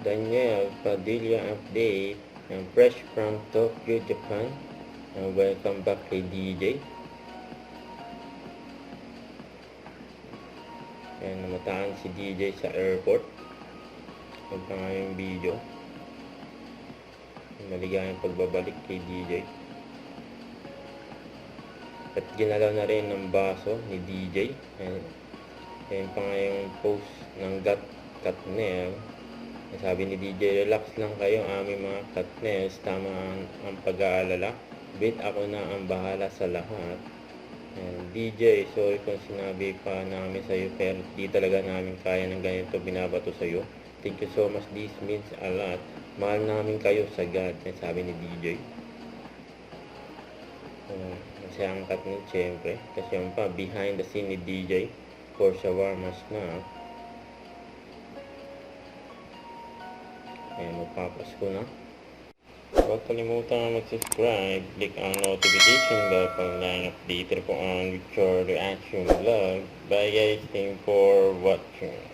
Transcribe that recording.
Daniel Padilla update, fresh from Tokyo, Japan. Welcome back kay DJ. Namataan si DJ sa airport. Huwag pa nga yung video. Maligayang pagbabalik kay DJ. At ginalaw na rin ng baso ni DJ. Ayan pa nga yung post ng Katnel. Sabi ni DJ, relax lang kayo aming mga Katnels. Tama ang pag-aalala. Bit ako na ang bahala sa lahat. DJ, sorry kung sinabi pa namin sa'yo, pero di talaga namin kaya ng ganito binabato sa'yo. Thank you so much, this means a lot. Mahal namin kayo sa God. Sabi ni DJ. Kasi ang Katnel, syempre. Kasi yung pa, behind the scene ni DJ for shawarma snack. Magpapasko na. Huwag kalimutan mag-subscribe, click ang notification bell para lang updated po ang future reaction vlog. Bye guys, thank you for watching.